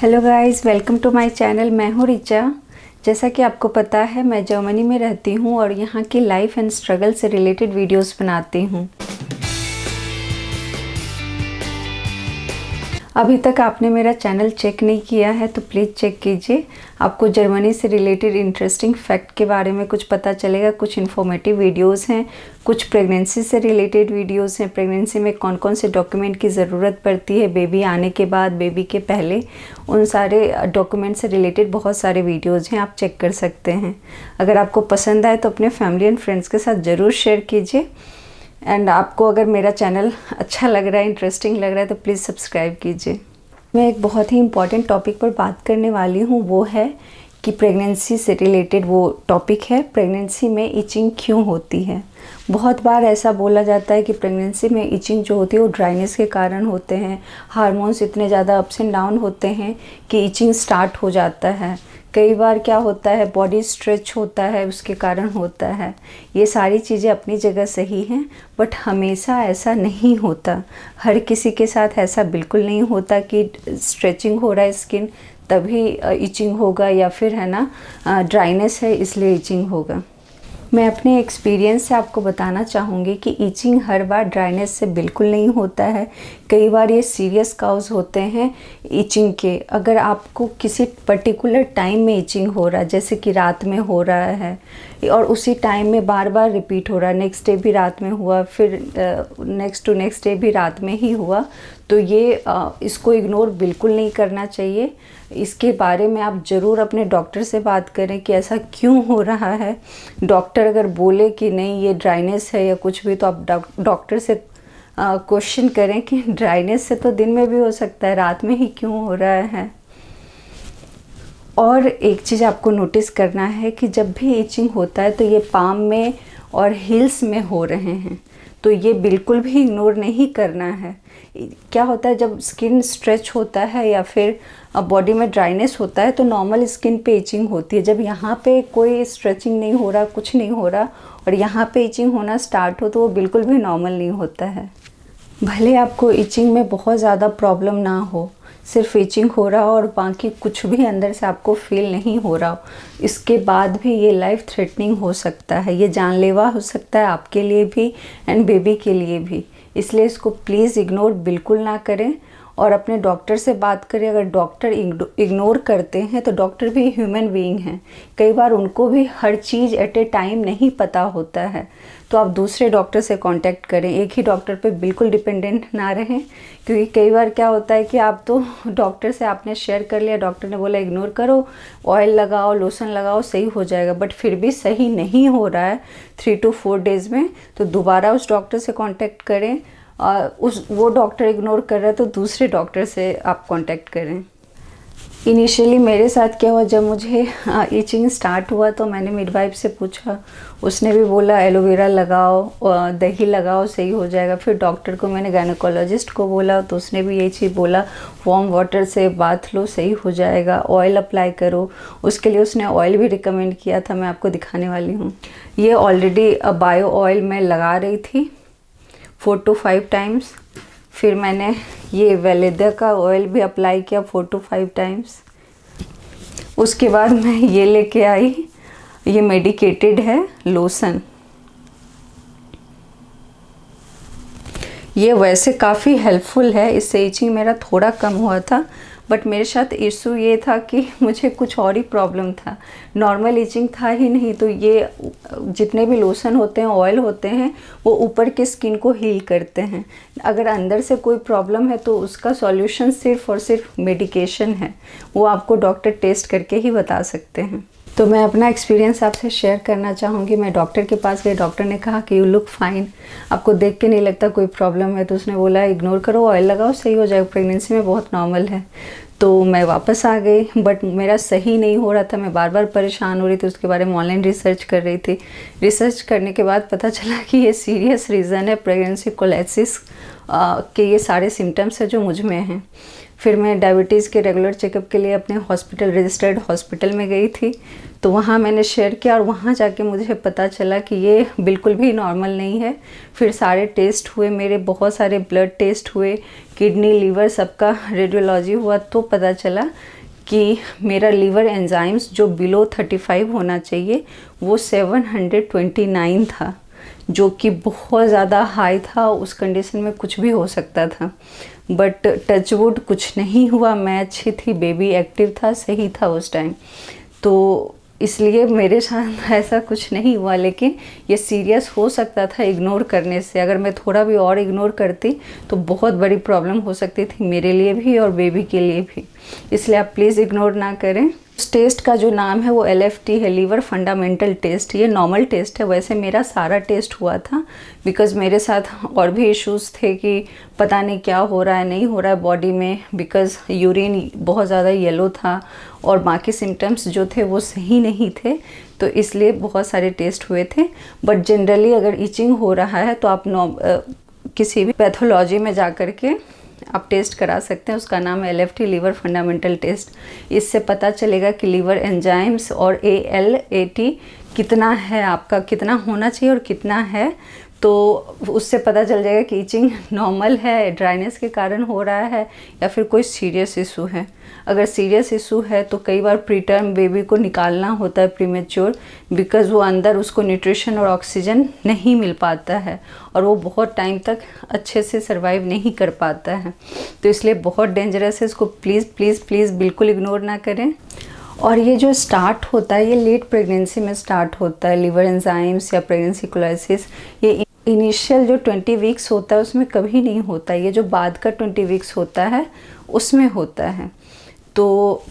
Hello guys, welcome to my channel. मैं हूँ रिचा। जैसा कि आपको पता है, मैं जर्मनी में रहती हूँ और यहाँ की लाइफ एंड स्ट्रगल से रिलेटेड वीडियोस बनाती हूँ। अभी तक आपने मेरा चैनल चेक नहीं किया है तो प्लीज़ चेक कीजिए। आपको जर्मनी से रिलेटेड इंटरेस्टिंग फैक्ट के बारे में कुछ पता चलेगा। कुछ इन्फॉर्मेटिव वीडियोस हैं, कुछ प्रेगनेंसी से रिलेटेड वीडियोस हैं। प्रेगनेंसी में कौन कौन से डॉक्यूमेंट की ज़रूरत पड़ती है, बेबी आने के बाद, बेबी के पहले, उन सारे डॉक्यूमेंट से रिलेटेड बहुत सारे वीडियोज़ हैं, आप चेक कर सकते हैं। अगर आपको पसंद आए तो अपने फैमिली एंड फ्रेंड्स के साथ ज़रूर शेयर कीजिए। एंड आपको अगर मेरा चैनल अच्छा लग रहा है, इंटरेस्टिंग लग रहा है तो प्लीज़ सब्सक्राइब कीजिए। मैं एक बहुत ही इम्पॉर्टेंट टॉपिक पर बात करने वाली हूँ, वो है कि प्रेगनेंसी से रिलेटेड वो टॉपिक है, प्रेगनेंसी में इचिंग क्यों होती है। बहुत बार ऐसा बोला जाता है कि प्रेगनेंसी में इचिंग जो होती है वो ड्राइनेस के कारण होते हैं। हार्मोन्स इतने ज़्यादा अप्स एंड डाउन होते हैं कि इचिंग स्टार्ट हो जाता है। कई बार क्या होता है, बॉडी स्ट्रेच होता है, उसके कारण होता है। ये सारी चीज़ें अपनी जगह सही हैं, बट हमेशा ऐसा नहीं होता। हर किसी के साथ ऐसा बिल्कुल नहीं होता कि स्ट्रेचिंग हो रहा है स्किन तभी इचिंग होगा, या फिर है ना ड्राइनेस है इसलिए इचिंग होगा। मैं अपने एक्सपीरियंस से आपको बताना चाहूँगी कि इचिंग हर बार ड्राइनेस से बिल्कुल नहीं होता है। कई बार ये सीरियस काउज होते हैं इचिंग के। अगर आपको किसी पर्टिकुलर टाइम में इचिंग हो रहा है, जैसे कि रात में हो रहा है और उसी टाइम में बार बार रिपीट हो रहा है, नेक्स्ट डे भी रात में हुआ, फिर नेक्स्ट टू नेक्स्ट डे भी रात में ही हुआ, तो ये इसको इग्नोर बिल्कुल नहीं करना चाहिए। इसके बारे में आप ज़रूर अपने डॉक्टर से बात करें कि ऐसा क्यों हो रहा है। डॉक्टर अगर बोले कि नहीं ये ड्राइनेस है या कुछ भी, तो आप डॉक्टर से क्वेश्चन करें कि ड्राइनेस से तो दिन में भी हो सकता है, रात में ही क्यों हो रहा है। और एक चीज़ आपको नोटिस करना है कि जब भी इचिंग होता है तो ये पाम में और हील्स में हो रहे हैं, तो ये बिल्कुल भी इग्नोर नहीं करना है। क्या होता है, जब स्किन स्ट्रेच होता है या फिर बॉडी में ड्राइनेस होता है तो नॉर्मल स्किन पे इचिंग होती है। जब यहाँ पे कोई स्ट्रेचिंग नहीं हो रहा, कुछ नहीं हो रहा और यहाँ पे इचिंग होना स्टार्ट हो तो वो बिल्कुल भी नॉर्मल नहीं होता है। भले आपको इचिंग में बहुत ज़्यादा प्रॉब्लम ना हो, सिर्फ इचिंग हो रहा हो और बाकी कुछ भी अंदर से आपको फील नहीं हो रहा हो, इसके बाद भी ये लाइफ थ्रेटनिंग हो सकता है, ये जानलेवा हो सकता है आपके लिए भी एंड बेबी के लिए भी। इसलिए इसको प्लीज़ इग्नोर बिल्कुल ना करें और अपने डॉक्टर से बात करें। अगर डॉक्टर इग्नोर करते हैं तो डॉक्टर भी ह्यूमन बीइंग हैं, कई बार उनको भी हर चीज़ एट ए टाइम नहीं पता होता है, तो आप दूसरे डॉक्टर से कांटेक्ट करें। एक ही डॉक्टर पे बिल्कुल डिपेंडेंट ना रहें, क्योंकि कई बार क्या होता है कि आप तो डॉक्टर से आपने शेयर कर लिया, डॉक्टर ने बोला इग्नोर करो, ऑयल लगाओ, लोशन लगाओ, सही हो जाएगा, बट फिर भी सही नहीं हो रहा है 3 to 4 डेज़ में, तो दोबारा उस डॉक्टर से कांटेक्ट करें। वो डॉक्टर इग्नोर कर रहा है तो दूसरे डॉक्टर से आप कांटेक्ट करें। इनिशियली मेरे साथ क्या हुआ, जब मुझे इचिंग स्टार्ट हुआ तो मैंने मिडवाइफ से पूछा, उसने भी बोला एलोवेरा लगाओ, दही लगाओ, सही हो जाएगा। फिर डॉक्टर को मैंने, गायनेकोलॉजिस्ट को बोला तो उसने भी यही चीज़ बोला, वार्म वाटर से बाथ लो, सही हो जाएगा, ऑयल अप्लाई करो। उसके लिए उसने ऑयल भी रिकमेंड किया था, मैं आपको दिखाने वाली हूँ। ये ऑलरेडी बायो ऑयल मैं लगा रही थी 4 to 5 टाइम्स। फिर मैंने ये वेलेदा का ऑयल भी अप्लाई किया 4 to 5 टाइम्स। उसके बाद मैं ये लेके आई, ये मेडिकेटेड है लोशन। ये वैसे काफ़ी हेल्पफुल है, इससे इचिंग मेरा थोड़ा कम हुआ था, बट मेरे साथ इशू ये था कि मुझे कुछ और ही प्रॉब्लम था, नॉर्मल इचिंग था ही नहीं। तो ये जितने भी लोशन होते हैं, ऑयल होते हैं, वो ऊपर के स्किन को हील करते हैं। अगर अंदर से कोई प्रॉब्लम है तो उसका सॉल्यूशन सिर्फ और सिर्फ मेडिकेशन है, वो आपको डॉक्टर टेस्ट करके ही बता सकते हैं। तो मैं अपना एक्सपीरियंस आपसे शेयर करना चाहूँगी। मैं डॉक्टर के पास गई, डॉक्टर ने कहा कि यू लुक फाइन, आपको देख के नहीं लगता कोई प्रॉब्लम है, तो उसने बोला इग्नोर करो, ऑयल लगाओ, सही हो जाएगा, प्रेगनेंसी में बहुत नॉर्मल है। तो मैं वापस आ गई, बट मेरा सही नहीं हो रहा था, मैं बार बार परेशान हो रही थी। उसके बारे में ऑनलाइन रिसर्च कर रही थी। रिसर्च करने के बाद पता चला कि ये सीरियस रीज़न है प्रेगनेंसी कोलेसिस के, ये सारे सिम्टम्स है जो मुझ में हैं। फिर मैं डायबिटीज़ के रेगुलर चेकअप के लिए अपने हॉस्पिटल, रजिस्टर्ड हॉस्पिटल में गई थी। तो वहाँ मैंने शेयर किया और वहाँ जाके मुझे पता चला कि ये बिल्कुल भी नॉर्मल नहीं है। फिर सारे टेस्ट हुए मेरे, बहुत सारे ब्लड टेस्ट हुए, किडनी, लीवर, सबका रेडियोलॉजी हुआ, तो पता चला कि मेरा लीवर एंजाइम्स जो बिलो 35 होना चाहिए वो 729 था, जो कि बहुत ज़्यादा हाई था। उस कंडीशन में कुछ भी हो सकता था, बट टचवुड कुछ नहीं हुआ। मैं अच्छी थी, बेबी एक्टिव था, सही था उस टाइम, तो इसलिए मेरे साथ ऐसा कुछ नहीं हुआ। लेकिन ये सीरियस हो सकता था इग्नोर करने से। अगर मैं थोड़ा भी और इग्नोर करती तो बहुत बड़ी प्रॉब्लम हो सकती थी मेरे लिए भी और बेबी के लिए भी। इसलिए आप प्लीज़ इग्नोर ना करें। उस टेस्ट का जो नाम है वो LFT है, लीवर फंडामेंटल टेस्ट। ये नॉर्मल टेस्ट है। वैसे मेरा सारा टेस्ट हुआ था, बिकॉज़ मेरे साथ और भी इश्यूज़ थे कि पता नहीं क्या हो रहा है, नहीं हो रहा है बॉडी में, बिकॉज़ यूरिन बहुत ज़्यादा येलो था और बाकी सिम्टम्स जो थे वो सही नहीं थे, तो इसलिए बहुत सारे टेस्ट हुए थे। बट जनरली अगर इचिंग हो रहा है तो आप किसी भी पैथोलॉजी में जा कर के आप टेस्ट करा सकते हैं। उसका नाम है LFT, लीवर फंडामेंटल टेस्ट। इससे पता चलेगा कि लीवर एंजाइम्स और ALT कितना है, आपका कितना होना चाहिए और कितना है। तो उससे पता चल जाएगा कि इचिंग नॉर्मल है, ड्राइनेस के कारण हो रहा है, या फिर कोई सीरियस इशू है। अगर सीरियस इशू है तो कई बार प्रीटर्म बेबी को निकालना होता है प्रीमेच्योर, बिकॉज़ वो अंदर उसको न्यूट्रिशन और ऑक्सीजन नहीं मिल पाता है और वो बहुत टाइम तक अच्छे से सर्वाइव नहीं कर पाता है। तो इसलिए बहुत डेंजरस है, इसको प्लीज़ प्लीज़ प्लीज़ बिल्कुल इग्नोर ना करें। और ये जो स्टार्ट होता है ये लेट प्रेगनेंसी में स्टार्ट होता है, लीवर एंजाइम्स या प्रेगनेंसी कोलाइसिस। ये इनिशियल जो 20 वीक्स होता है उसमें कभी नहीं होता, ये जो बाद का 20 वीक्स होता है उसमें होता है। तो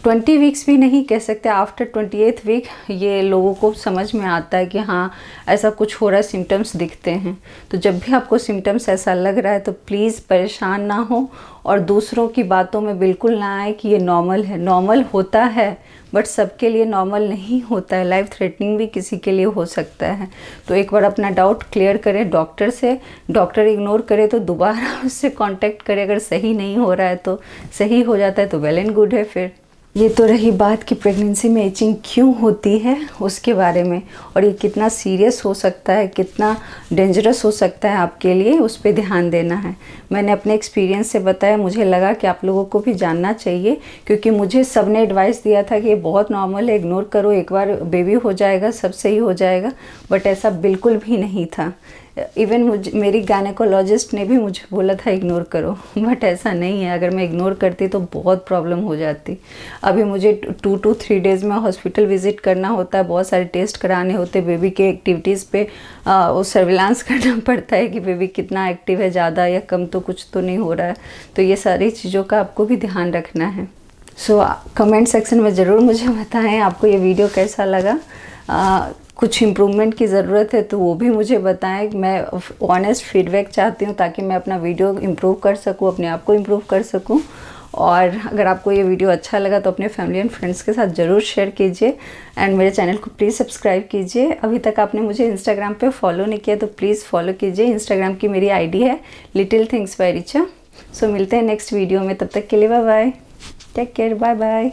20 वीक्स भी नहीं कह सकते, आफ्टर 28th वीक ये लोगों को समझ में आता है कि हाँ ऐसा कुछ हो रहा है, सिम्टम्स दिखते हैं। तो जब भी आपको सिम्टम्स ऐसा लग रहा है तो प्लीज़ परेशान ना हो और दूसरों की बातों में बिल्कुल ना आए कि ये नॉर्मल है। नॉर्मल होता है बट सबके लिए नॉर्मल नहीं होता है, लाइफ थ्रेटनिंग भी किसी के लिए हो सकता है। तो एक बार अपना डाउट क्लियर करें डॉक्टर से। डॉक्टर इग्नोर करे तो दोबारा उससे कांटेक्ट करें। अगर सही नहीं हो रहा है तो, सही हो जाता है तो वेल एंड गुड है। फिर ये तो रही बात कि प्रेगनेंसी में इचिंग क्यों होती है उसके बारे में, और ये कितना सीरियस हो सकता है, कितना डेंजरस हो सकता है आपके लिए, उस पर ध्यान देना है। मैंने अपने एक्सपीरियंस से बताया, मुझे लगा कि आप लोगों को भी जानना चाहिए, क्योंकि मुझे सब ने एडवाइस दिया था कि ये बहुत नॉर्मल है, इग्नोर करो, एक बार बेबी हो जाएगा सब सही हो जाएगा। बट ऐसा बिल्कुल भी नहीं था। इवन मेरी गायनेकोलॉजिस्ट ने भी मुझे बोला था इग्नोर करो, बट ऐसा नहीं है। अगर मैं इग्नोर करती तो बहुत प्रॉब्लम हो जाती। अभी मुझे 2 to 3 डेज़ में हॉस्पिटल विज़िट करना होता है, बहुत सारे टेस्ट कराने होते हैं, बेबी के एक्टिविटीज़ पे वो सर्विलांस करना पड़ता है कि बेबी कितना एक्टिव है, ज़्यादा या कम, तो कुछ तो नहीं हो रहा है। तो ये सारी चीज़ों का आपको भी ध्यान रखना है। सो कमेंट सेक्शन में ज़रूर मुझे बताएं आपको ये वीडियो कैसा लगा। कुछ इम्प्रूवमेंट की ज़रूरत है तो वो भी मुझे बताएं। मैं ऑनेस्ट फीडबैक चाहती हूँ ताकि मैं अपना वीडियो इम्प्रूव कर सकूँ, अपने आप को इम्प्रूव कर सकूँ। और अगर आपको ये वीडियो अच्छा लगा तो अपने फैमिली एंड फ्रेंड्स के साथ ज़रूर शेयर कीजिए एंड मेरे चैनल को प्लीज़ सब्सक्राइब कीजिए। अभी तक आपने मुझे इंस्टाग्राम पे फॉलो नहीं किया तो प्लीज़ फॉलो कीजिए। इंस्टाग्राम की मेरी ID है little things by Richa. So मिलते हैं नेक्स्ट वीडियो में, तब तक के लिए bye bye, take care, bye bye.